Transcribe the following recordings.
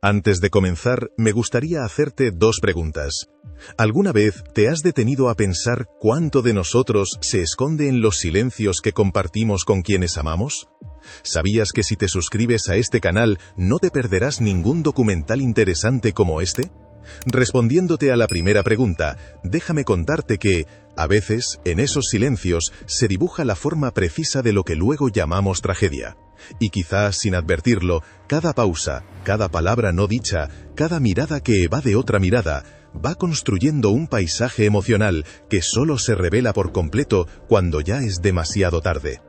Antes de comenzar, me gustaría hacerte dos preguntas. ¿Alguna vez te has detenido a pensar cuánto de nosotros se esconde en los silencios que compartimos con quienes amamos? ¿Sabías que si te suscribes a este canal no te perderás ningún documental interesante como este? Respondiéndote a la primera pregunta, déjame contarte que, a veces, en esos silencios, se dibuja la forma precisa de lo que luego llamamos tragedia. Y quizás, sin advertirlo, cada pausa, cada palabra no dicha, cada mirada que evade otra mirada, va construyendo un paisaje emocional que solo se revela por completo cuando ya es demasiado tarde.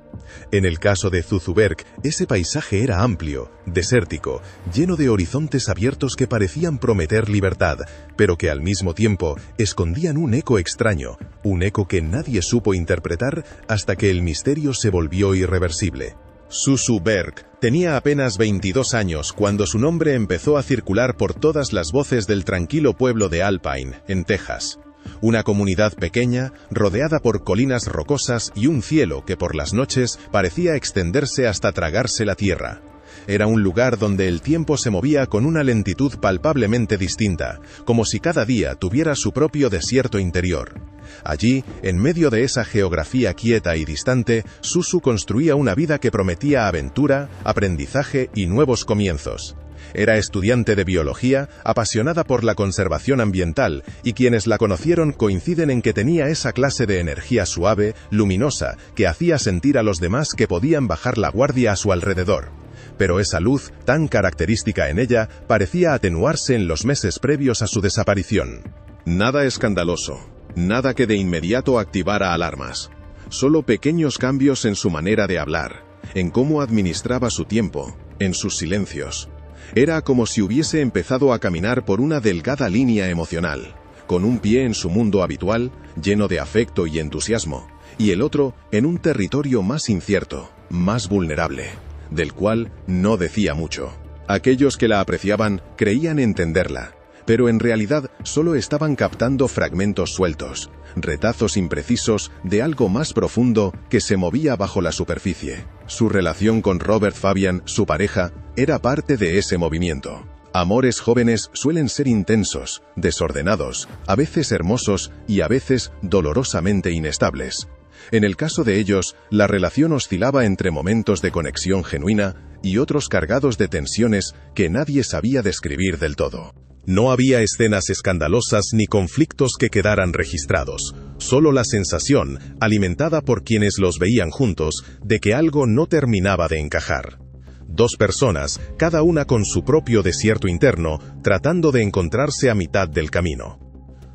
En el caso de Zuckerberg, ese paisaje era amplio, desértico, lleno de horizontes abiertos que parecían prometer libertad, pero que al mismo tiempo escondían un eco extraño, un eco que nadie supo interpretar hasta que el misterio se volvió irreversible. Zuckerberg tenía apenas 22 años cuando su nombre empezó a circular por todas las voces del tranquilo pueblo de Alpine, en Texas. Una comunidad pequeña, rodeada por colinas rocosas y un cielo que por las noches parecía extenderse hasta tragarse la tierra. Era un lugar donde el tiempo se movía con una lentitud palpablemente distinta, como si cada día tuviera su propio desierto interior. Allí, en medio de esa geografía quieta y distante, Susu construía una vida que prometía aventura, aprendizaje y nuevos comienzos. Era estudiante de biología, apasionada por la conservación ambiental, y quienes la conocieron coinciden en que tenía esa clase de energía suave, luminosa, que hacía sentir a los demás que podían bajar la guardia a su alrededor. Pero esa luz, tan característica en ella, parecía atenuarse en los meses previos a su desaparición. Nada escandaloso, nada que de inmediato activara alarmas. Solo pequeños cambios en su manera de hablar, en cómo administraba su tiempo, en sus silencios. Era como si hubiese empezado a caminar por una delgada línea emocional, con un pie en su mundo habitual, lleno de afecto y entusiasmo, y el otro en un territorio más incierto, más vulnerable, del cual no decía mucho. Aquellos que la apreciaban creían entenderla, pero en realidad solo estaban captando fragmentos sueltos, retazos imprecisos de algo más profundo que se movía bajo la superficie. Su relación con Robert Fabian, su pareja, era parte de ese movimiento. Amores jóvenes suelen ser intensos, desordenados, a veces hermosos y a veces dolorosamente inestables. En el caso de ellos, la relación oscilaba entre momentos de conexión genuina y otros cargados de tensiones que nadie sabía describir del todo. No había escenas escandalosas ni conflictos que quedaran registrados, solo la sensación, alimentada por quienes los veían juntos, de que algo no terminaba de encajar. Dos personas, cada una con su propio desierto interno, tratando de encontrarse a mitad del camino.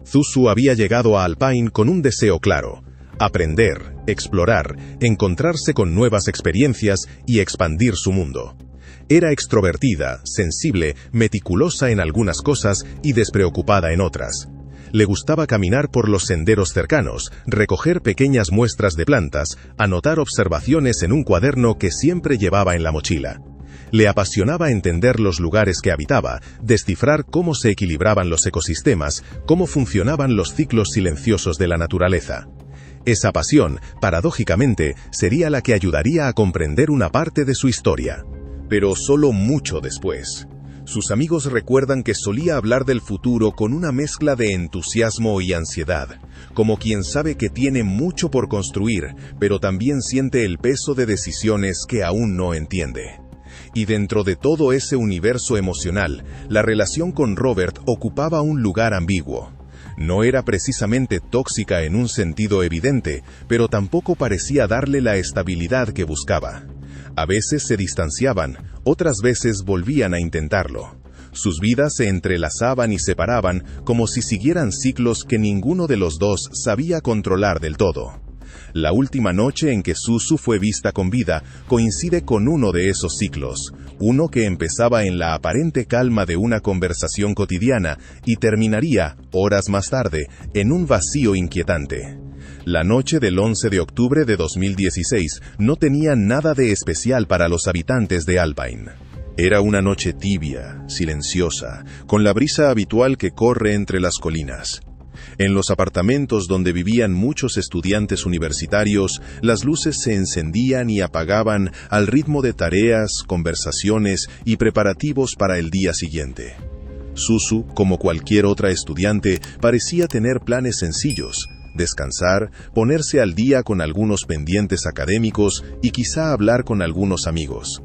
Zuzu había llegado a Alpine con un deseo claro: aprender, explorar, encontrarse con nuevas experiencias y expandir su mundo. Era extrovertida, sensible, meticulosa en algunas cosas y despreocupada en otras. Le gustaba caminar por los senderos cercanos, recoger pequeñas muestras de plantas, anotar observaciones en un cuaderno que siempre llevaba en la mochila. Le apasionaba entender los lugares que habitaba, descifrar cómo se equilibraban los ecosistemas, cómo funcionaban los ciclos silenciosos de la naturaleza. Esa pasión, paradójicamente, sería la que ayudaría a comprender una parte de su historia. Pero solo mucho después. Sus amigos recuerdan que solía hablar del futuro con una mezcla de entusiasmo y ansiedad, como quien sabe que tiene mucho por construir, pero también siente el peso de decisiones que aún no entiende. Y dentro de todo ese universo emocional, la relación con Robert ocupaba un lugar ambiguo. No era precisamente tóxica en un sentido evidente, pero tampoco parecía darle la estabilidad que buscaba. A veces se distanciaban, otras veces volvían a intentarlo. Sus vidas se entrelazaban y separaban como si siguieran ciclos que ninguno de los dos sabía controlar del todo. La última noche en que Susu fue vista con vida coincide con uno de esos ciclos, uno que empezaba en la aparente calma de una conversación cotidiana y terminaría, horas más tarde, en un vacío inquietante. La noche del 11 de octubre de 2016 no tenía nada de especial para los habitantes de Alpine. Era una noche tibia, silenciosa, con la brisa habitual que corre entre las colinas. En los apartamentos donde vivían muchos estudiantes universitarios, las luces se encendían y apagaban al ritmo de tareas, conversaciones y preparativos para el día siguiente. Susu, como cualquier otra estudiante, parecía tener planes sencillos: descansar, ponerse al día con algunos pendientes académicos y quizá hablar con algunos amigos.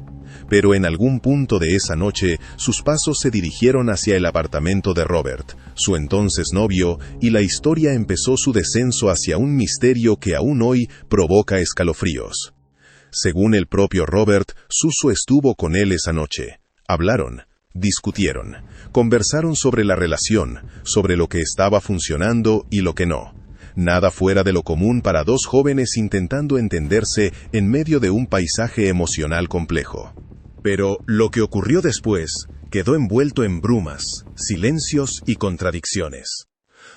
Pero en algún punto de esa noche, sus pasos se dirigieron hacia el apartamento de Robert, su entonces novio, y la historia empezó su descenso hacia un misterio que aún hoy provoca escalofríos. Según el propio Robert, Susu estuvo con él esa noche. Hablaron, discutieron, conversaron sobre la relación, sobre lo que estaba funcionando y lo que no. Nada fuera de lo común para dos jóvenes intentando entenderse en medio de un paisaje emocional complejo. Pero lo que ocurrió después quedó envuelto en brumas, silencios y contradicciones.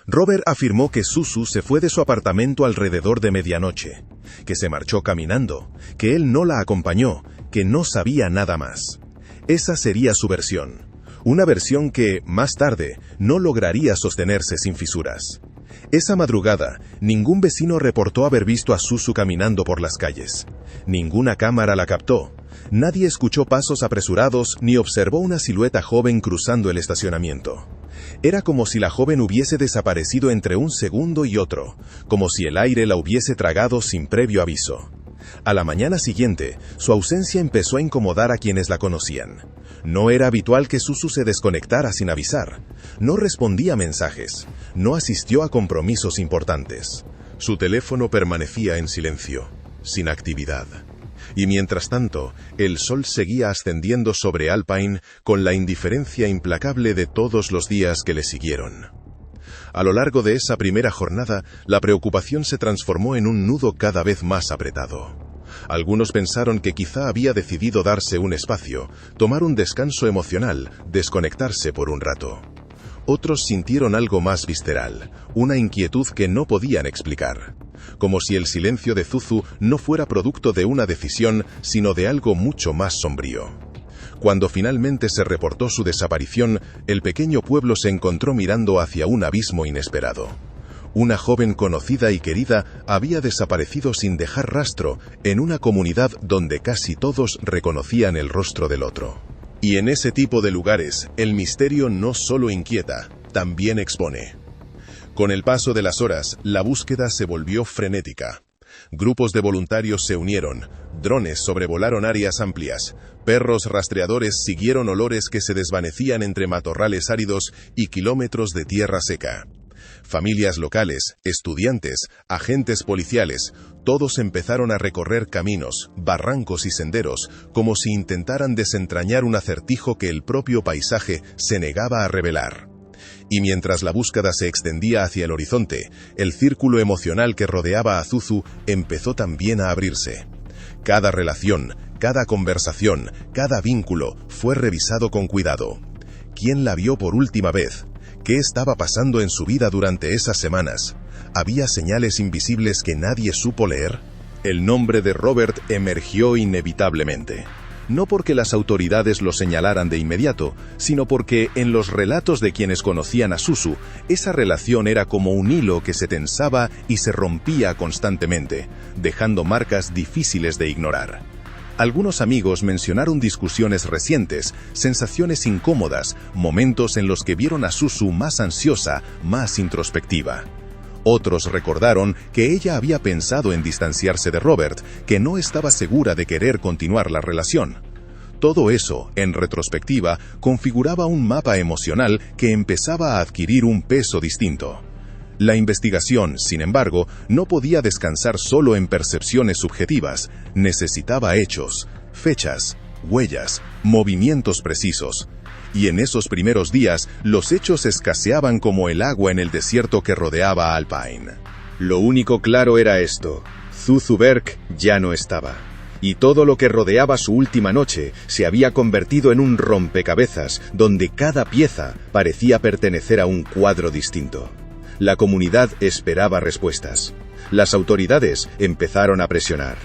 Robert afirmó que Susu se fue de su apartamento alrededor de medianoche, que se marchó caminando, que él no la acompañó, que no sabía nada más. Esa sería su versión, una versión que, más tarde, no lograría sostenerse sin fisuras. Esa madrugada, ningún vecino reportó haber visto a Susu caminando por las calles. Ninguna cámara la captó. Nadie escuchó pasos apresurados ni observó una silueta joven cruzando el estacionamiento. Era como si la joven hubiese desaparecido entre un segundo y otro, como si el aire la hubiese tragado sin previo aviso. A la mañana siguiente, su ausencia empezó a incomodar a quienes la conocían. No era habitual que Susu se desconectara sin avisar. No respondía mensajes. No asistió a compromisos importantes. Su teléfono permanecía en silencio, sin actividad. Y mientras tanto, el sol seguía ascendiendo sobre Alpine con la indiferencia implacable de todos los días que le siguieron. A lo largo de esa primera jornada, la preocupación se transformó en un nudo cada vez más apretado. Algunos pensaron que quizá había decidido darse un espacio, tomar un descanso emocional, desconectarse por un rato. Otros sintieron algo más visceral, una inquietud que no podían explicar. Como si el silencio de Susu no fuera producto de una decisión, sino de algo mucho más sombrío. Cuando finalmente se reportó su desaparición, el pequeño pueblo se encontró mirando hacia un abismo inesperado. Una joven conocida y querida había desaparecido sin dejar rastro en una comunidad donde casi todos reconocían el rostro del otro. Y en ese tipo de lugares, el misterio no solo inquieta, también expone. Con el paso de las horas, la búsqueda se volvió frenética. Grupos de voluntarios se unieron, drones sobrevolaron áreas amplias, perros rastreadores siguieron olores que se desvanecían entre matorrales áridos y kilómetros de tierra seca. Familias locales, estudiantes, agentes policiales, todos empezaron a recorrer caminos, barrancos y senderos, como si intentaran desentrañar un acertijo que el propio paisaje se negaba a revelar. Y mientras la búsqueda se extendía hacia el horizonte, el círculo emocional que rodeaba a Susu empezó también a abrirse. Cada relación, cada conversación, cada vínculo fue revisado con cuidado. ¿Quién la vio por última vez? ¿Qué estaba pasando en su vida durante esas semanas? ¿Había señales invisibles que nadie supo leer? El nombre de Robert emergió inevitablemente. No porque las autoridades lo señalaran de inmediato, sino porque en los relatos de quienes conocían a Susu, esa relación era como un hilo que se tensaba y se rompía constantemente, dejando marcas difíciles de ignorar. Algunos amigos mencionaron discusiones recientes, sensaciones incómodas, momentos en los que vieron a Susu más ansiosa, más introspectiva. Otros recordaron que ella había pensado en distanciarse de Robert, que no estaba segura de querer continuar la relación. Todo eso, en retrospectiva, configuraba un mapa emocional que empezaba a adquirir un peso distinto. La investigación, sin embargo, no podía descansar solo en percepciones subjetivas, necesitaba hechos, fechas, huellas, movimientos precisos. Y en esos primeros días, los hechos escaseaban como el agua en el desierto que rodeaba Alpine. Lo único claro era esto: Susu Berg ya no estaba. Y todo lo que rodeaba su última noche se había convertido en un rompecabezas donde cada pieza parecía pertenecer a un cuadro distinto. La comunidad esperaba respuestas. Las autoridades empezaron a presionar.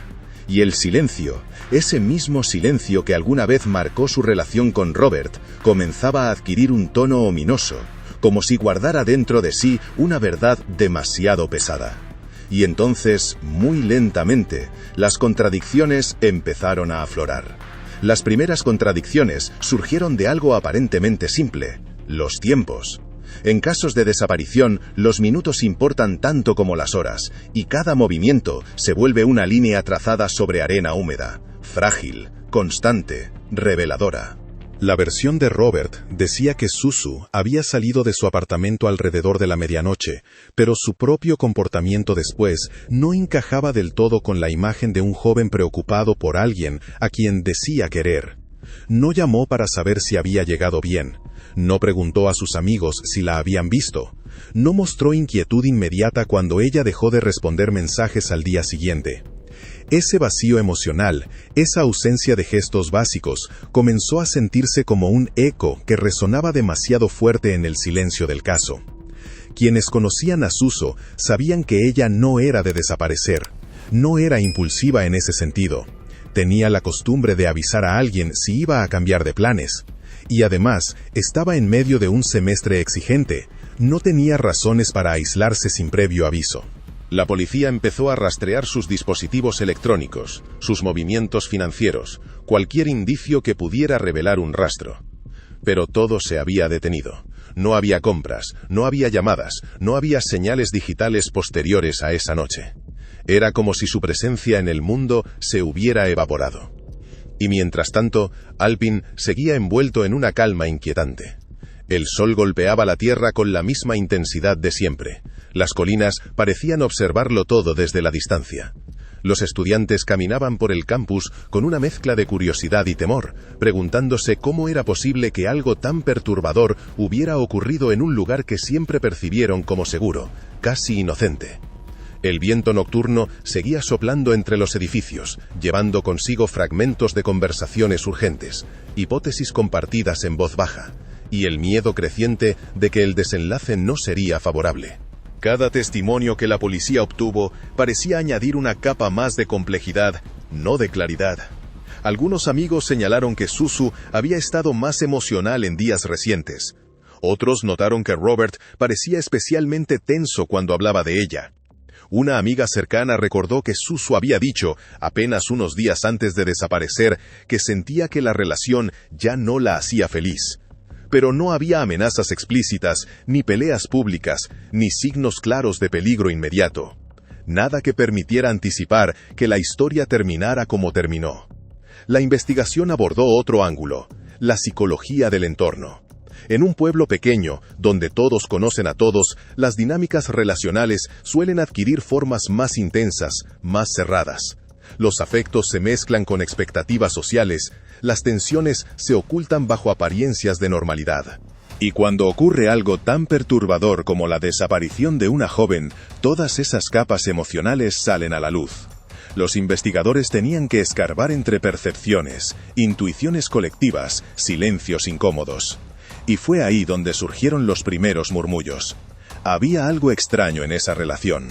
Y el silencio, ese mismo silencio que alguna vez marcó su relación con Robert, comenzaba a adquirir un tono ominoso, como si guardara dentro de sí una verdad demasiado pesada. Y entonces, muy lentamente, las contradicciones empezaron a aflorar. Las primeras contradicciones surgieron de algo aparentemente simple: los tiempos. En casos de desaparición, los minutos importan tanto como las horas, y cada movimiento se vuelve una línea trazada sobre arena húmeda, frágil, constante, reveladora. La versión de Robert decía que Suzu había salido de su apartamento alrededor de la medianoche, pero su propio comportamiento después no encajaba del todo con la imagen de un joven preocupado por alguien a quien decía querer. No llamó para saber si había llegado bien. No preguntó a sus amigos si la habían visto. No mostró inquietud inmediata cuando ella dejó de responder mensajes al día siguiente. Ese vacío emocional, esa ausencia de gestos básicos, comenzó a sentirse como un eco que resonaba demasiado fuerte en el silencio del caso. Quienes conocían a Suzu sabían que ella no era de desaparecer. No era impulsiva en ese sentido. Tenía la costumbre de avisar a alguien si iba a cambiar de planes. Y además, estaba en medio de un semestre exigente. No tenía razones para aislarse sin previo aviso. La policía empezó a rastrear sus dispositivos electrónicos, sus movimientos financieros, cualquier indicio que pudiera revelar un rastro. Pero todo se había detenido. No había compras, no había llamadas, no había señales digitales posteriores a esa noche. Era como si su presencia en el mundo se hubiera evaporado. Y mientras tanto, Alpin seguía envuelto en una calma inquietante. El sol golpeaba la tierra con la misma intensidad de siempre. Las colinas parecían observarlo todo desde la distancia. Los estudiantes caminaban por el campus con una mezcla de curiosidad y temor, preguntándose cómo era posible que algo tan perturbador hubiera ocurrido en un lugar que siempre percibieron como seguro, casi inocente. El viento nocturno seguía soplando entre los edificios, llevando consigo fragmentos de conversaciones urgentes, hipótesis compartidas en voz baja, y el miedo creciente de que el desenlace no sería favorable. Cada testimonio que la policía obtuvo parecía añadir una capa más de complejidad, no de claridad. Algunos amigos señalaron que Suzu había estado más emocional en días recientes. Otros notaron que Robert parecía especialmente tenso cuando hablaba de ella. Una amiga cercana recordó que Suzu había dicho, apenas unos días antes de desaparecer, que sentía que la relación ya no la hacía feliz. Pero no había amenazas explícitas, ni peleas públicas, ni signos claros de peligro inmediato. Nada que permitiera anticipar que la historia terminara como terminó. La investigación abordó otro ángulo, la psicología del entorno. En un pueblo pequeño, donde todos conocen a todos, las dinámicas relacionales suelen adquirir formas más intensas, más cerradas. Los afectos se mezclan con expectativas sociales, las tensiones se ocultan bajo apariencias de normalidad. Y cuando ocurre algo tan perturbador como la desaparición de una joven, todas esas capas emocionales salen a la luz. Los investigadores tenían que escarbar entre percepciones, intuiciones colectivas, silencios incómodos. Y fue ahí donde surgieron los primeros murmullos. Había algo extraño en esa relación.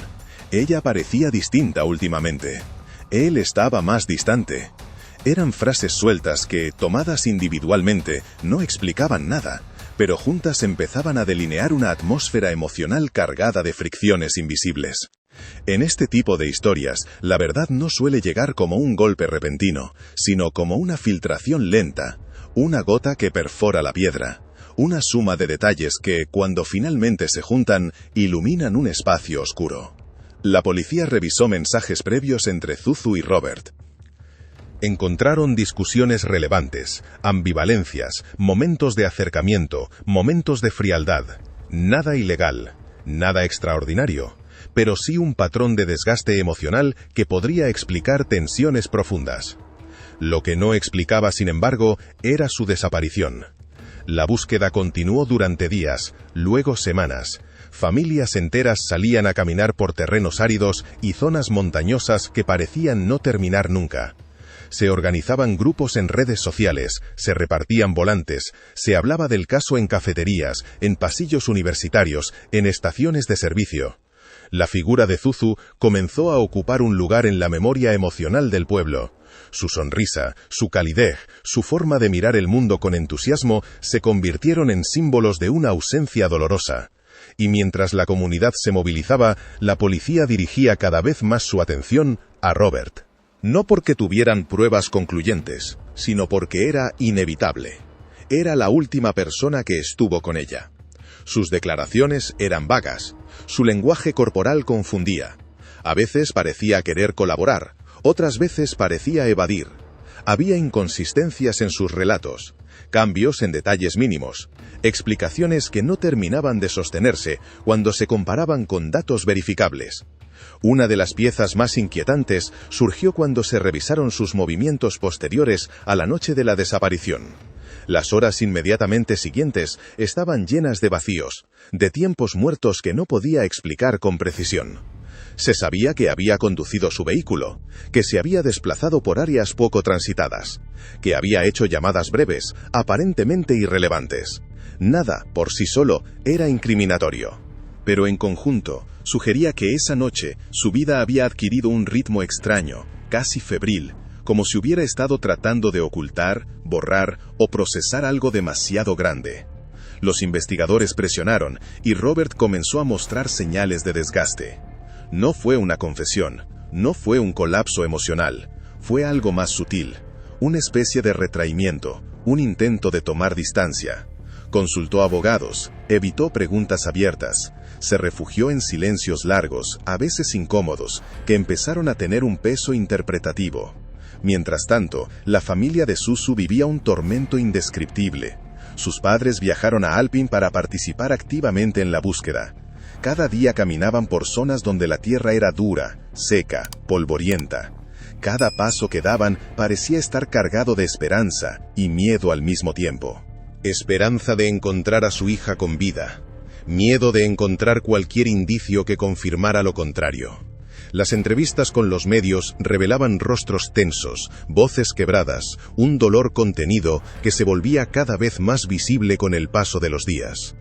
Ella parecía distinta últimamente. Él estaba más distante. Eran frases sueltas que, tomadas individualmente, no explicaban nada, pero juntas empezaban a delinear una atmósfera emocional cargada de fricciones invisibles. En este tipo de historias, la verdad no suele llegar como un golpe repentino, sino como una filtración lenta, una gota que perfora la piedra, una suma de detalles que, cuando finalmente se juntan, iluminan un espacio oscuro. La policía revisó mensajes previos entre Suzu y Robert. Encontraron discusiones relevantes, ambivalencias, momentos de acercamiento, momentos de frialdad. Nada ilegal, nada extraordinario, pero sí un patrón de desgaste emocional que podría explicar tensiones profundas. Lo que no explicaba, sin embargo, era su desaparición. La búsqueda continuó durante días, luego semanas. Familias enteras salían a caminar por terrenos áridos y zonas montañosas que parecían no terminar nunca. Se organizaban grupos en redes sociales, se repartían volantes, se hablaba del caso en cafeterías, en pasillos universitarios, en estaciones de servicio. La figura de Suzu comenzó a ocupar un lugar en la memoria emocional del pueblo. Su sonrisa, su calidez, su forma de mirar el mundo con entusiasmo se convirtieron en símbolos de una ausencia dolorosa. Y mientras la comunidad se movilizaba, la policía dirigía cada vez más su atención a Robert. No porque tuvieran pruebas concluyentes, sino porque era inevitable. Era la última persona que estuvo con ella. Sus declaraciones eran vagas, su lenguaje corporal confundía. A veces parecía querer colaborar, otras veces parecía evadir. Había inconsistencias en sus relatos, cambios en detalles mínimos, explicaciones que no terminaban de sostenerse cuando se comparaban con datos verificables. Una de las piezas más inquietantes surgió cuando se revisaron sus movimientos posteriores a la noche de la desaparición. Las horas inmediatamente siguientes estaban llenas de vacíos, de tiempos muertos que no podía explicar con precisión. Se sabía que había conducido su vehículo, que se había desplazado por áreas poco transitadas, que había hecho llamadas breves, aparentemente irrelevantes. Nada, por sí solo, era incriminatorio. Pero en conjunto, sugería que esa noche su vida había adquirido un ritmo extraño, casi febril, como si hubiera estado tratando de ocultar, borrar o procesar algo demasiado grande. Los investigadores presionaron y Robert comenzó a mostrar señales de desgaste. No fue una confesión, no fue un colapso emocional, fue algo más sutil, una especie de retraimiento, un intento de tomar distancia. Consultó abogados, evitó preguntas abiertas, se refugió en silencios largos, a veces incómodos, que empezaron a tener un peso interpretativo. Mientras tanto, la familia de Susu vivía un tormento indescriptible. Sus padres viajaron a Alpine para participar activamente en la búsqueda. Cada día caminaban por zonas donde la tierra era dura, seca, polvorienta. Cada paso que daban parecía estar cargado de esperanza y miedo al mismo tiempo. Esperanza de encontrar a su hija con vida. Miedo de encontrar cualquier indicio que confirmara lo contrario. Las entrevistas con los medios revelaban rostros tensos, voces quebradas, un dolor contenido que se volvía cada vez más visible con el paso de los días.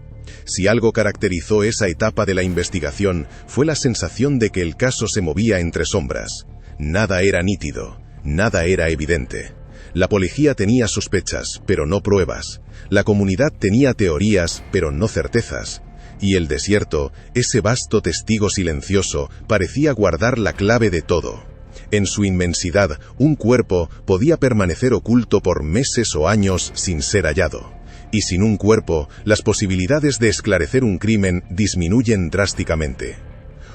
Si algo caracterizó esa etapa de la investigación, fue la sensación de que el caso se movía entre sombras. Nada era nítido, nada era evidente. La policía tenía sospechas, pero no pruebas. La comunidad tenía teorías, pero no certezas. Y el desierto, ese vasto testigo silencioso, parecía guardar la clave de todo. En su inmensidad, un cuerpo podía permanecer oculto por meses o años sin ser hallado. Y sin un cuerpo, las posibilidades de esclarecer un crimen disminuyen drásticamente.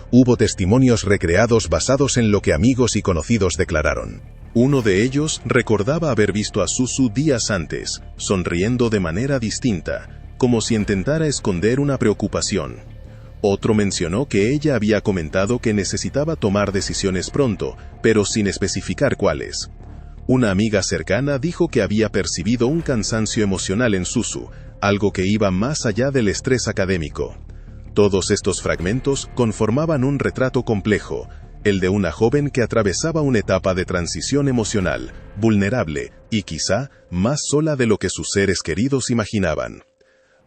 Hubo testimonios recreados basados en lo que amigos y conocidos declararon. Uno de ellos recordaba haber visto a Susu días antes, sonriendo de manera distinta, como si intentara esconder una preocupación. Otro mencionó que ella había comentado que necesitaba tomar decisiones pronto, pero sin especificar cuáles. Una amiga cercana dijo que había percibido un cansancio emocional en Susu, algo que iba más allá del estrés académico. Todos estos fragmentos conformaban un retrato complejo, el de una joven que atravesaba una etapa de transición emocional, vulnerable y quizá más sola de lo que sus seres queridos imaginaban.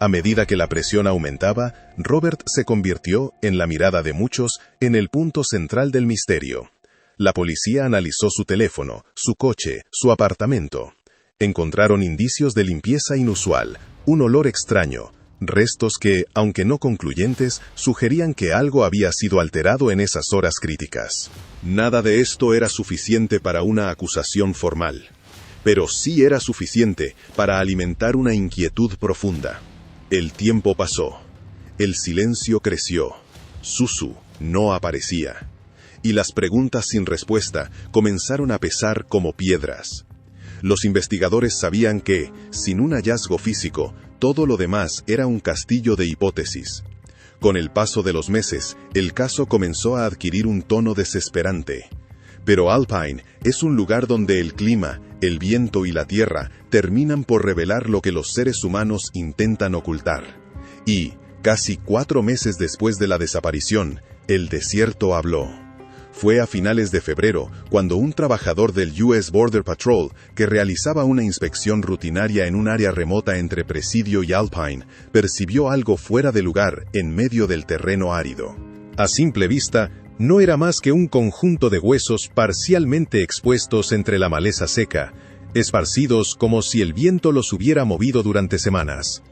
A medida que la presión aumentaba, Robert se convirtió, en la mirada de muchos, en el punto central del misterio. La policía analizó su teléfono, su coche, su apartamento. Encontraron indicios de limpieza inusual, un olor extraño, restos que, aunque no concluyentes, sugerían que algo había sido alterado en esas horas críticas. Nada de esto era suficiente para una acusación formal, pero sí era suficiente para alimentar una inquietud profunda. El tiempo pasó. El silencio creció. Susu no aparecía. Y las preguntas sin respuesta comenzaron a pesar como piedras. Los investigadores sabían que, sin un hallazgo físico, todo lo demás era un castillo de hipótesis. Con el paso de los meses, el caso comenzó a adquirir un tono desesperante. Pero Alpine es un lugar donde el clima, el viento y la tierra terminan por revelar lo que los seres humanos intentan ocultar. Y, casi 4 meses después de la desaparición, el desierto habló. Fue a finales de febrero cuando un trabajador del US Border Patrol, que realizaba una inspección rutinaria en un área remota entre Presidio y Alpine, percibió algo fuera de lugar en medio del terreno árido. A simple vista, No era más que un conjunto de huesos parcialmente expuestos entre la maleza seca, esparcidos como si el viento los hubiera movido durante semanas.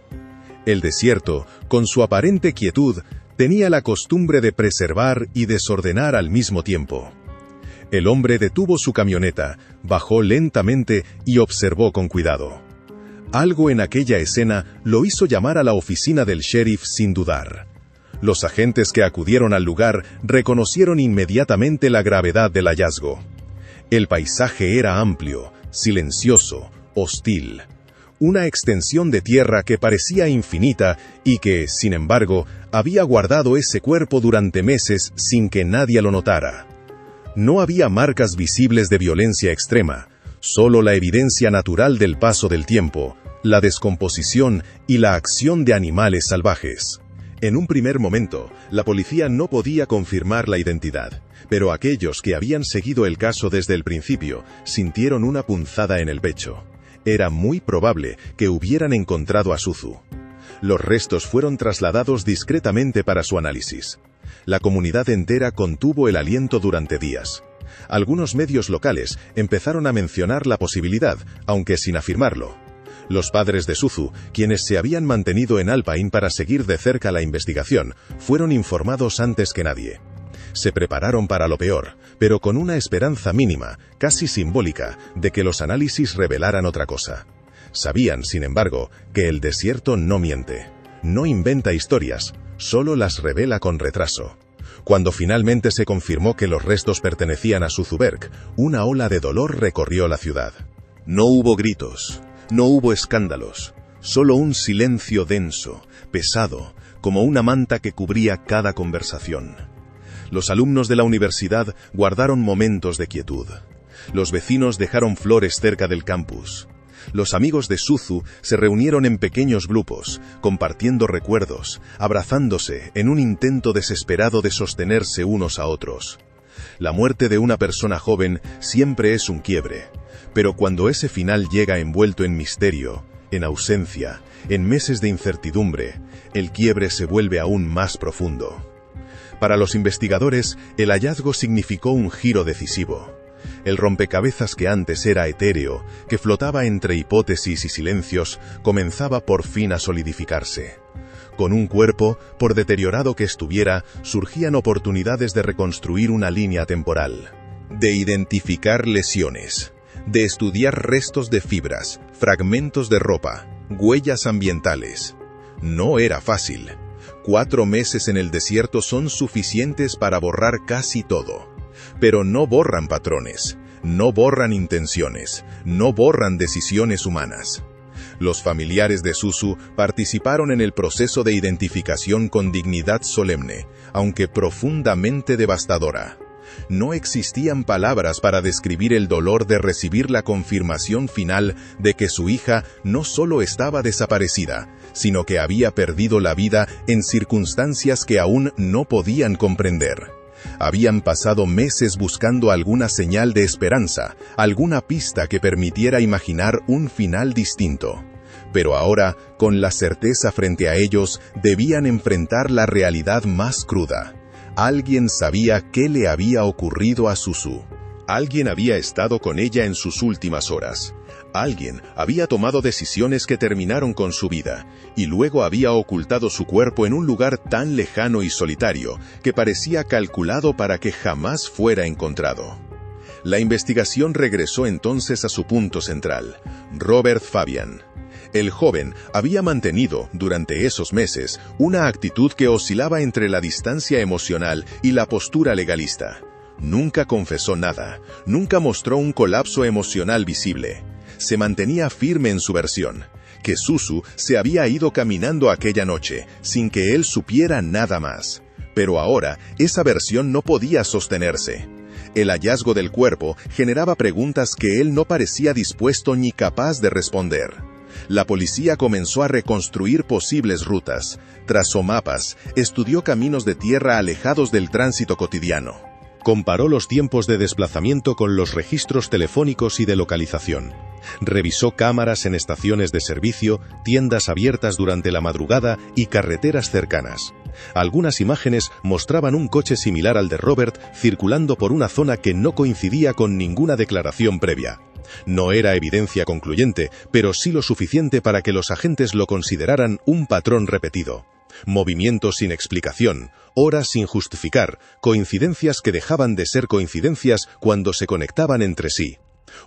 El desierto, con su aparente quietud, tenía la costumbre de preservar y desordenar al mismo tiempo. El hombre detuvo su camioneta, bajó lentamente y observó con cuidado. Algo en aquella escena lo hizo llamar a la oficina del sheriff sin dudar. Los agentes que acudieron al lugar reconocieron inmediatamente la gravedad del hallazgo. El paisaje era amplio, silencioso, hostil. Una extensión de tierra que parecía infinita y que, sin embargo, había guardado ese cuerpo durante meses sin que nadie lo notara. No había marcas visibles de violencia extrema, solo la evidencia natural del paso del tiempo, la descomposición y la acción de animales salvajes. En un primer momento, la policía no podía confirmar la identidad, pero aquellos que habían seguido el caso desde el principio sintieron una punzada en el pecho. Era muy probable que hubieran encontrado a Suzu. Los restos fueron trasladados discretamente para su análisis. La comunidad entera contuvo el aliento durante días. Algunos medios locales empezaron a mencionar la posibilidad, aunque sin afirmarlo. Los padres de Suzu, quienes se habían mantenido en Alpine para seguir de cerca la investigación, fueron informados antes que nadie. Se prepararon para lo peor, pero con una esperanza mínima, casi simbólica, de que los análisis revelaran otra cosa. Sabían, sin embargo, que el desierto no miente. No inventa historias, solo las revela con retraso. Cuando finalmente se confirmó que los restos pertenecían a Suzuberg, una ola de dolor recorrió la ciudad. No hubo gritos. No hubo escándalos, solo un silencio denso, pesado, como una manta que cubría cada conversación. Los alumnos de la universidad guardaron momentos de quietud. Los vecinos dejaron flores cerca del campus. Los amigos de Suzu se reunieron en pequeños grupos, compartiendo recuerdos, abrazándose en un intento desesperado de sostenerse unos a otros. La muerte de una persona joven siempre es un quiebre. Pero cuando ese final llega envuelto en misterio, en ausencia, en meses de incertidumbre, el quiebre se vuelve aún más profundo. Para los investigadores, el hallazgo significó un giro decisivo. El rompecabezas que antes era etéreo, que flotaba entre hipótesis y silencios, comenzaba por fin a solidificarse. Con un cuerpo, por deteriorado que estuviera, surgían oportunidades de reconstruir una línea temporal, de identificar lesiones, de estudiar restos de fibras, fragmentos de ropa, huellas ambientales. No era fácil. 4 meses en el desierto son suficientes para borrar casi todo. Pero no borran patrones, no borran intenciones, no borran decisiones humanas. Los familiares de Suzu participaron en el proceso de identificación con dignidad solemne, aunque profundamente devastadora. No existían palabras para describir el dolor de recibir la confirmación final de que su hija no solo estaba desaparecida, sino que había perdido la vida en circunstancias que aún no podían comprender. Habían pasado meses buscando alguna señal de esperanza, alguna pista que permitiera imaginar un final distinto. Pero ahora, con la certeza frente a ellos, debían enfrentar la realidad más cruda. Alguien sabía qué le había ocurrido a Suzu. Alguien había estado con ella en sus últimas horas. Alguien había tomado decisiones que terminaron con su vida, y luego había ocultado su cuerpo en un lugar tan lejano y solitario que parecía calculado para que jamás fuera encontrado. La investigación regresó entonces a su punto central, Robert Fabian. El joven había mantenido, durante esos meses, una actitud que oscilaba entre la distancia emocional y la postura legalista. Nunca confesó nada, nunca mostró un colapso emocional visible. Se mantenía firme en su versión, que Suzu se había ido caminando aquella noche, sin que él supiera nada más. Pero ahora, esa versión no podía sostenerse. El hallazgo del cuerpo generaba preguntas que él no parecía dispuesto ni capaz de responder. La policía comenzó a reconstruir posibles rutas, trazó mapas, estudió caminos de tierra alejados del tránsito cotidiano. Comparó los tiempos de desplazamiento con los registros telefónicos y de localización. Revisó cámaras en estaciones de servicio, tiendas abiertas durante la madrugada y carreteras cercanas. Algunas imágenes mostraban un coche similar al de Robert circulando por una zona que no coincidía con ninguna declaración previa. No era evidencia concluyente, pero sí lo suficiente para que los agentes lo consideraran un patrón repetido. Movimientos sin explicación, horas sin justificar, coincidencias que dejaban de ser coincidencias cuando se conectaban entre sí.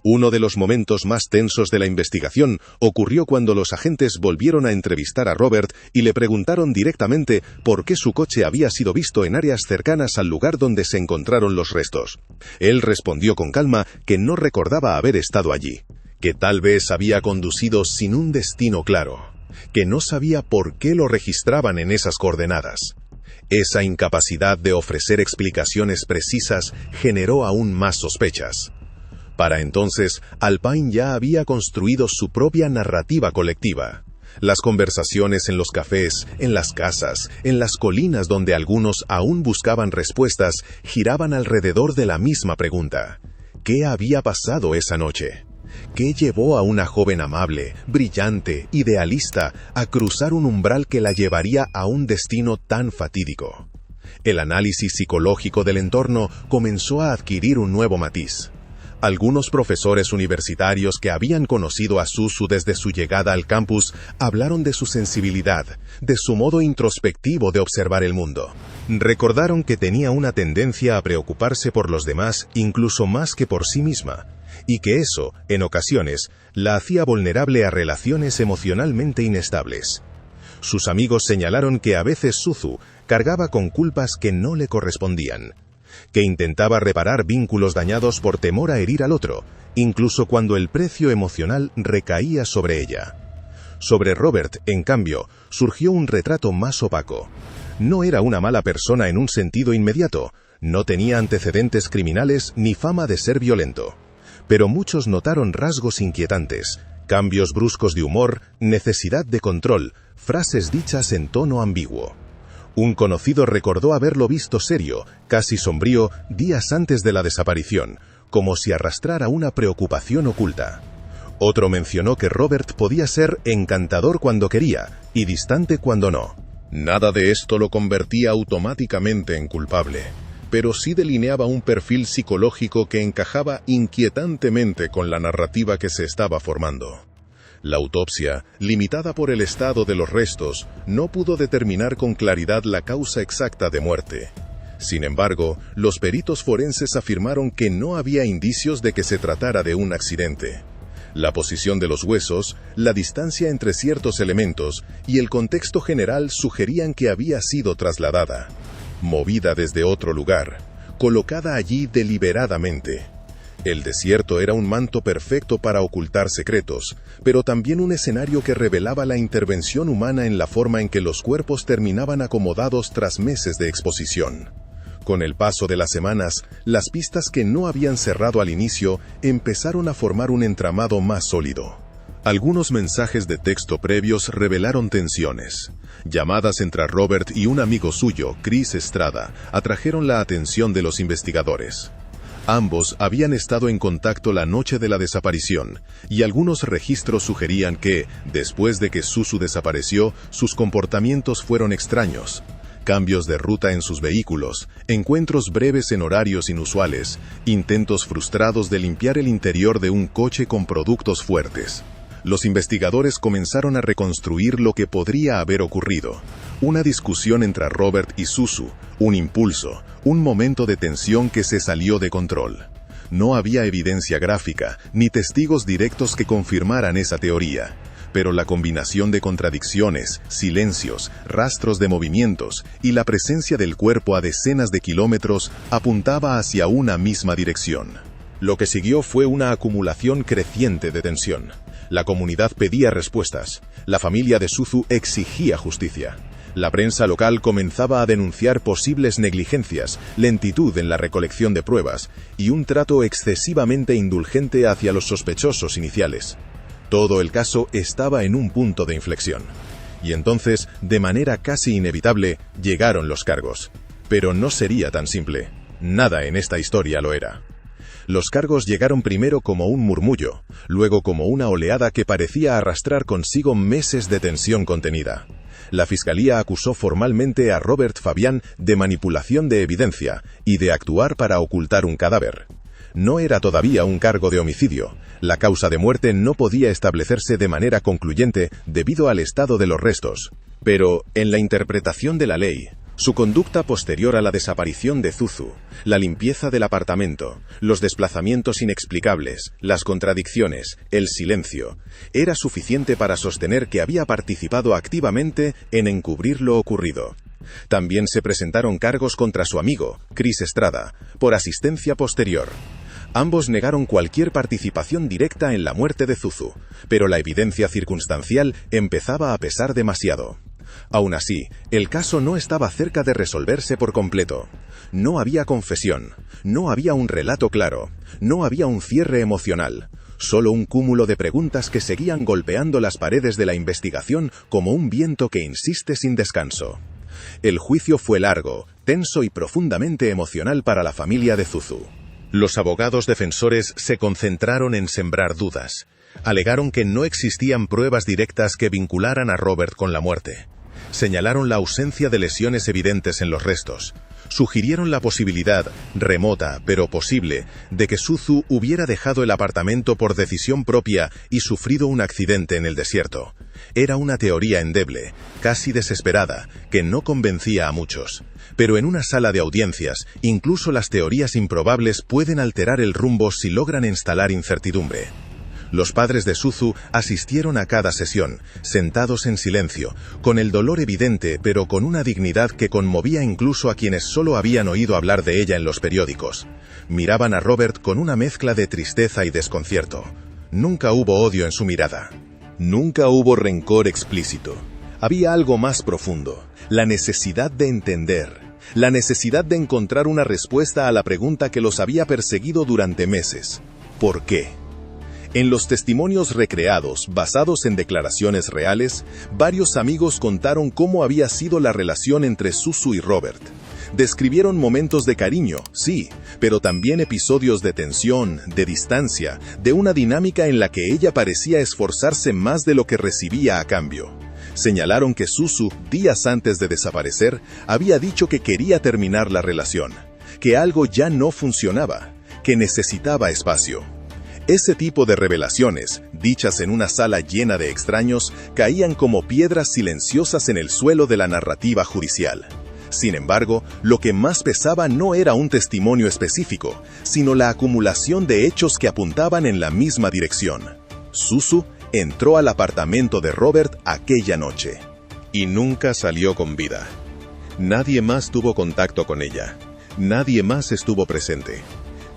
Uno de los momentos más tensos de la investigación ocurrió cuando los agentes volvieron a entrevistar a Robert y le preguntaron directamente por qué su coche había sido visto en áreas cercanas al lugar donde se encontraron los restos. Él respondió con calma que no recordaba haber estado allí, que tal vez había conducido sin un destino claro, que no sabía por qué lo registraban en esas coordenadas. Esa incapacidad de ofrecer explicaciones precisas generó aún más sospechas. Para entonces, Alpine ya había construido su propia narrativa colectiva. Las conversaciones en los cafés, en las casas, en las colinas donde algunos aún buscaban respuestas, giraban alrededor de la misma pregunta: ¿qué había pasado esa noche? ¿Qué llevó a una joven amable, brillante, idealista, a cruzar un umbral que la llevaría a un destino tan fatídico? El análisis psicológico del entorno comenzó a adquirir un nuevo matiz. Algunos profesores universitarios que habían conocido a Suzu desde su llegada al campus hablaron de su sensibilidad, de su modo introspectivo de observar el mundo. Recordaron que tenía una tendencia a preocuparse por los demás incluso más que por sí misma, y que eso, en ocasiones, la hacía vulnerable a relaciones emocionalmente inestables. Sus amigos señalaron que a veces Suzu cargaba con culpas que no le correspondían, que intentaba reparar vínculos dañados por temor a herir al otro, incluso cuando el precio emocional recaía sobre ella. Sobre Robert, en cambio, surgió un retrato más opaco. No era una mala persona en un sentido inmediato, no tenía antecedentes criminales ni fama de ser violento. Pero muchos notaron rasgos inquietantes, cambios bruscos de humor, necesidad de control, frases dichas en tono ambiguo. Un conocido recordó haberlo visto serio, casi sombrío, días antes de la desaparición, como si arrastrara una preocupación oculta. Otro mencionó que Robert podía ser encantador cuando quería y distante cuando no. Nada de esto lo convertía automáticamente en culpable, pero sí delineaba un perfil psicológico que encajaba inquietantemente con la narrativa que se estaba formando. La autopsia, limitada por el estado de los restos, no pudo determinar con claridad la causa exacta de muerte. Sin embargo, los peritos forenses afirmaron que no había indicios de que se tratara de un accidente. La posición de los huesos, la distancia entre ciertos elementos y el contexto general sugerían que había sido trasladada, movida desde otro lugar, colocada allí deliberadamente. El desierto era un manto perfecto para ocultar secretos, pero también un escenario que revelaba la intervención humana en la forma en que los cuerpos terminaban acomodados tras meses de exposición. Con el paso de las semanas, las pistas que no habían cerrado al inicio empezaron a formar un entramado más sólido. Algunos mensajes de texto previos revelaron tensiones. Llamadas entre Robert y un amigo suyo, Chris Estrada, atrajeron la atención de los investigadores. Ambos habían estado en contacto la noche de la desaparición, y algunos registros sugerían que, después de que Suzu desapareció, sus comportamientos fueron extraños. Cambios de ruta en sus vehículos, encuentros breves en horarios inusuales, intentos frustrados de limpiar el interior de un coche con productos fuertes. Los investigadores comenzaron a reconstruir lo que podría haber ocurrido. Una discusión entre Robert y Suzu, un impulso, un momento de tensión que se salió de control. No había evidencia gráfica, ni testigos directos que confirmaran esa teoría, pero la combinación de contradicciones, silencios, rastros de movimientos y la presencia del cuerpo a decenas de kilómetros apuntaba hacia una misma dirección. Lo que siguió fue una acumulación creciente de tensión. La comunidad pedía respuestas. La familia de Suzu exigía justicia. La prensa local comenzaba a denunciar posibles negligencias, lentitud en la recolección de pruebas y un trato excesivamente indulgente hacia los sospechosos iniciales. Todo el caso estaba en un punto de inflexión. Y entonces, de manera casi inevitable, llegaron los cargos. Pero no sería tan simple. Nada en esta historia lo era. Los cargos llegaron primero como un murmullo, luego como una oleada que parecía arrastrar consigo meses de tensión contenida. La Fiscalía acusó formalmente a Robert Fabián de manipulación de evidencia y de actuar para ocultar un cadáver. No era todavía un cargo de homicidio. La causa de muerte no podía establecerse de manera concluyente debido al estado de los restos. Pero, en la interpretación de la ley, su conducta posterior a la desaparición de Zuzu, la limpieza del apartamento, los desplazamientos inexplicables, las contradicciones, el silencio, era suficiente para sostener que había participado activamente en encubrir lo ocurrido. También se presentaron cargos contra su amigo, Chris Estrada, por asistencia posterior. Ambos negaron cualquier participación directa en la muerte de Zuzu, pero la evidencia circunstancial empezaba a pesar demasiado. Aún así, el caso no estaba cerca de resolverse por completo. No había confesión, no había un relato claro, no había un cierre emocional, solo un cúmulo de preguntas que seguían golpeando las paredes de la investigación como un viento que insiste sin descanso. El juicio fue largo, tenso y profundamente emocional para la familia de Zuzu. Los abogados defensores se concentraron en sembrar dudas. Alegaron que no existían pruebas directas que vincularan a Robert con la muerte. Señalaron la ausencia de lesiones evidentes en los restos. Sugirieron la posibilidad, remota pero posible, de que Zuzu hubiera dejado el apartamento por decisión propia y sufrido un accidente en el desierto. Era una teoría endeble, casi desesperada, que no convencía a muchos. Pero en una sala de audiencias, incluso las teorías improbables pueden alterar el rumbo si logran instalar incertidumbre. Los padres de Zuzu asistieron a cada sesión, sentados en silencio, con el dolor evidente pero con una dignidad que conmovía incluso a quienes solo habían oído hablar de ella en los periódicos. Miraban a Robert con una mezcla de tristeza y desconcierto. Nunca hubo odio en su mirada. Nunca hubo rencor explícito. Había algo más profundo, la necesidad de entender, la necesidad de encontrar una respuesta a la pregunta que los había perseguido durante meses. ¿Por qué? En los testimonios recreados, basados en declaraciones reales, varios amigos contaron cómo había sido la relación entre Zuzu y Robert. Describieron momentos de cariño, sí, pero también episodios de tensión, de distancia, de una dinámica en la que ella parecía esforzarse más de lo que recibía a cambio. Señalaron que Zuzu, días antes de desaparecer, había dicho que quería terminar la relación, que algo ya no funcionaba, que necesitaba espacio. Ese tipo de revelaciones, dichas en una sala llena de extraños, caían como piedras silenciosas en el suelo de la narrativa judicial. Sin embargo, lo que más pesaba no era un testimonio específico, sino la acumulación de hechos que apuntaban en la misma dirección. Zuzu entró al apartamento de Robert aquella noche, y nunca salió con vida. Nadie más tuvo contacto con ella. Nadie más estuvo presente.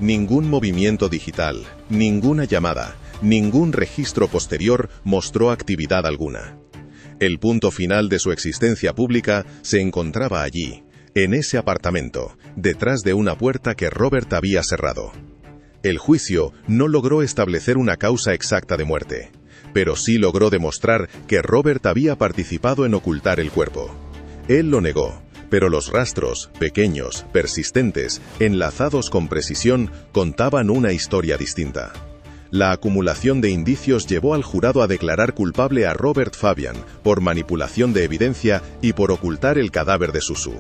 Ningún movimiento digital, ninguna llamada, ningún registro posterior mostró actividad alguna. El punto final de su existencia pública se encontraba allí, en ese apartamento, detrás de una puerta que Robert había cerrado. El juicio no logró establecer una causa exacta de muerte, pero sí logró demostrar que Robert había participado en ocultar el cuerpo. Él lo negó, pero los rastros, pequeños, persistentes, enlazados con precisión, contaban una historia distinta. La acumulación de indicios llevó al jurado a declarar culpable a Robert Fabián por manipulación de evidencia y por ocultar el cadáver de Zuzu.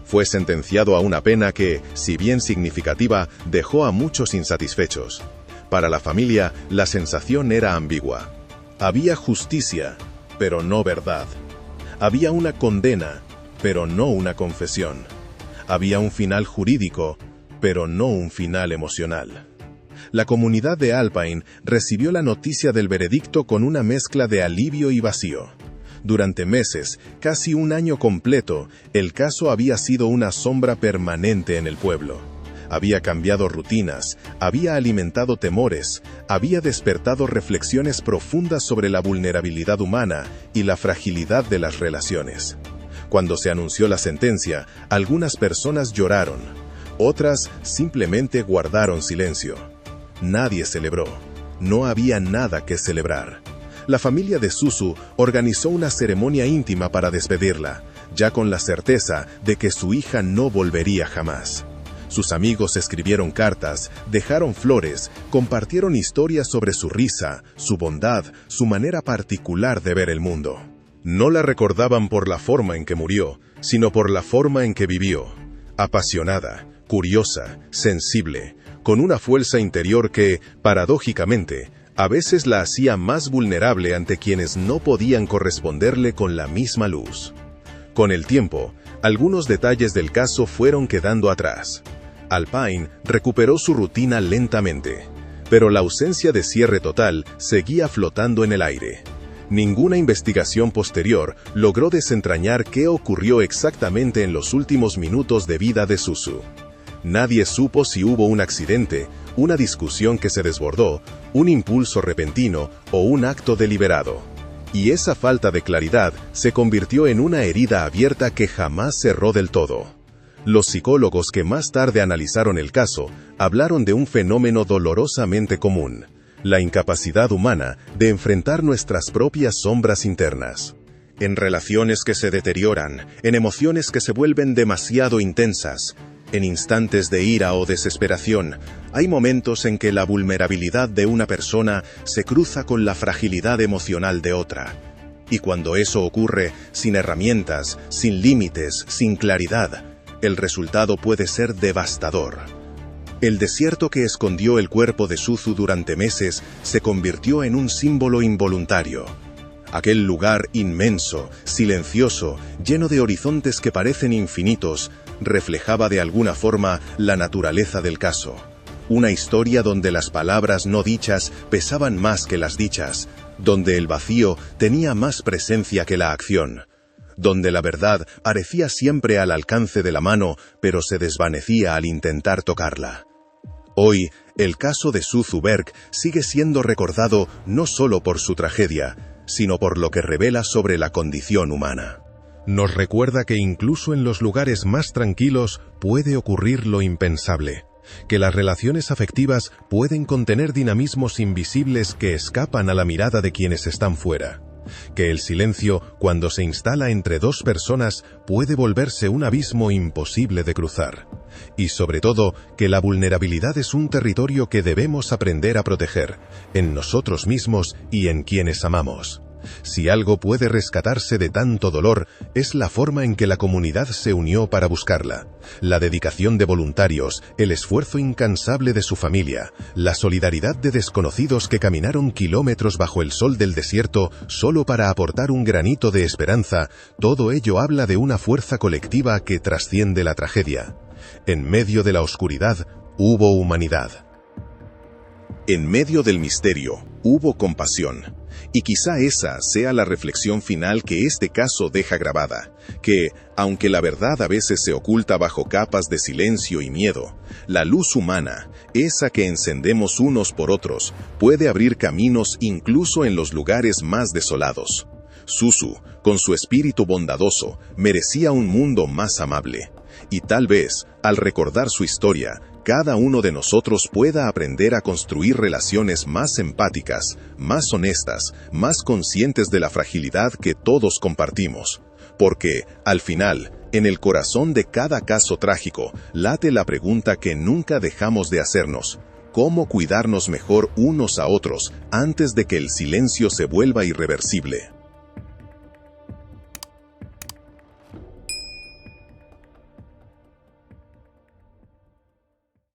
Fue sentenciado a una pena que, si bien significativa, dejó a muchos insatisfechos. Para la familia, la sensación era ambigua. Había justicia, pero no verdad. Había una condena, pero no una confesión. Había un final jurídico, pero no un final emocional. La comunidad de Alpine recibió la noticia del veredicto con una mezcla de alivio y vacío. Durante meses, casi un año completo, el caso había sido una sombra permanente en el pueblo. Había cambiado rutinas, había alimentado temores, había despertado reflexiones profundas sobre la vulnerabilidad humana y la fragilidad de las relaciones. Cuando se anunció la sentencia, algunas personas lloraron, otras simplemente guardaron silencio. Nadie celebró. No había nada que celebrar. La familia de Zuzu organizó una ceremonia íntima para despedirla, ya con la certeza de que su hija no volvería jamás. Sus amigos escribieron cartas, dejaron flores, compartieron historias sobre su risa, su bondad, su manera particular de ver el mundo. No la recordaban por la forma en que murió, sino por la forma en que vivió. Apasionada, curiosa, sensible, con una fuerza interior que, paradójicamente, a veces la hacía más vulnerable ante quienes no podían corresponderle con la misma luz. Con el tiempo, algunos detalles del caso fueron quedando atrás. Alpine recuperó su rutina lentamente, pero la ausencia de cierre total seguía flotando en el aire. Ninguna investigación posterior logró desentrañar qué ocurrió exactamente en los últimos minutos de vida de Suzu. Nadie supo si hubo un accidente, una discusión que se desbordó, un impulso repentino o un acto deliberado. Y esa falta de claridad se convirtió en una herida abierta que jamás cerró del todo. Los psicólogos que más tarde analizaron el caso hablaron de un fenómeno dolorosamente común: la incapacidad humana de enfrentar nuestras propias sombras internas. En relaciones que se deterioran, en emociones que se vuelven demasiado intensas, en instantes de ira o desesperación, hay momentos en que la vulnerabilidad de una persona se cruza con la fragilidad emocional de otra. Y cuando eso ocurre, sin herramientas, sin límites, sin claridad, el resultado puede ser devastador. El desierto que escondió el cuerpo de Suzu durante meses se convirtió en un símbolo involuntario. Aquel lugar inmenso, silencioso, lleno de horizontes que parecen infinitos, reflejaba de alguna forma la naturaleza del caso. Una historia donde las palabras no dichas pesaban más que las dichas, donde el vacío tenía más presencia que la acción, donde la verdad parecía siempre al alcance de la mano, pero se desvanecía al intentar tocarla. Hoy, el caso de Suzu Berg sigue siendo recordado no solo por su tragedia, sino por lo que revela sobre la condición humana. Nos recuerda que incluso en los lugares más tranquilos puede ocurrir lo impensable, que las relaciones afectivas pueden contener dinamismos invisibles que escapan a la mirada de quienes están fuera, que el silencio, cuando se instala entre dos personas, puede volverse un abismo imposible de cruzar, y sobre todo, que la vulnerabilidad es un territorio que debemos aprender a proteger, en nosotros mismos y en quienes amamos. Si algo puede rescatarse de tanto dolor, es la forma en que la comunidad se unió para buscarla. La dedicación de voluntarios, el esfuerzo incansable de su familia, la solidaridad de desconocidos que caminaron kilómetros bajo el sol del desierto solo para aportar un granito de esperanza, todo ello habla de una fuerza colectiva que trasciende la tragedia. En medio de la oscuridad, hubo humanidad. En medio del misterio, hubo compasión. Y quizá esa sea la reflexión final que este caso deja grabada, que, aunque la verdad a veces se oculta bajo capas de silencio y miedo, la luz humana, esa que encendemos unos por otros, puede abrir caminos incluso en los lugares más desolados. Suzu, con su espíritu bondadoso, merecía un mundo más amable. Y tal vez, al recordar su historia, cada uno de nosotros pueda aprender a construir relaciones más empáticas, más honestas, más conscientes de la fragilidad que todos compartimos. Porque, al final, en el corazón de cada caso trágico, late la pregunta que nunca dejamos de hacernos: ¿cómo cuidarnos mejor unos a otros antes de que el silencio se vuelva irreversible?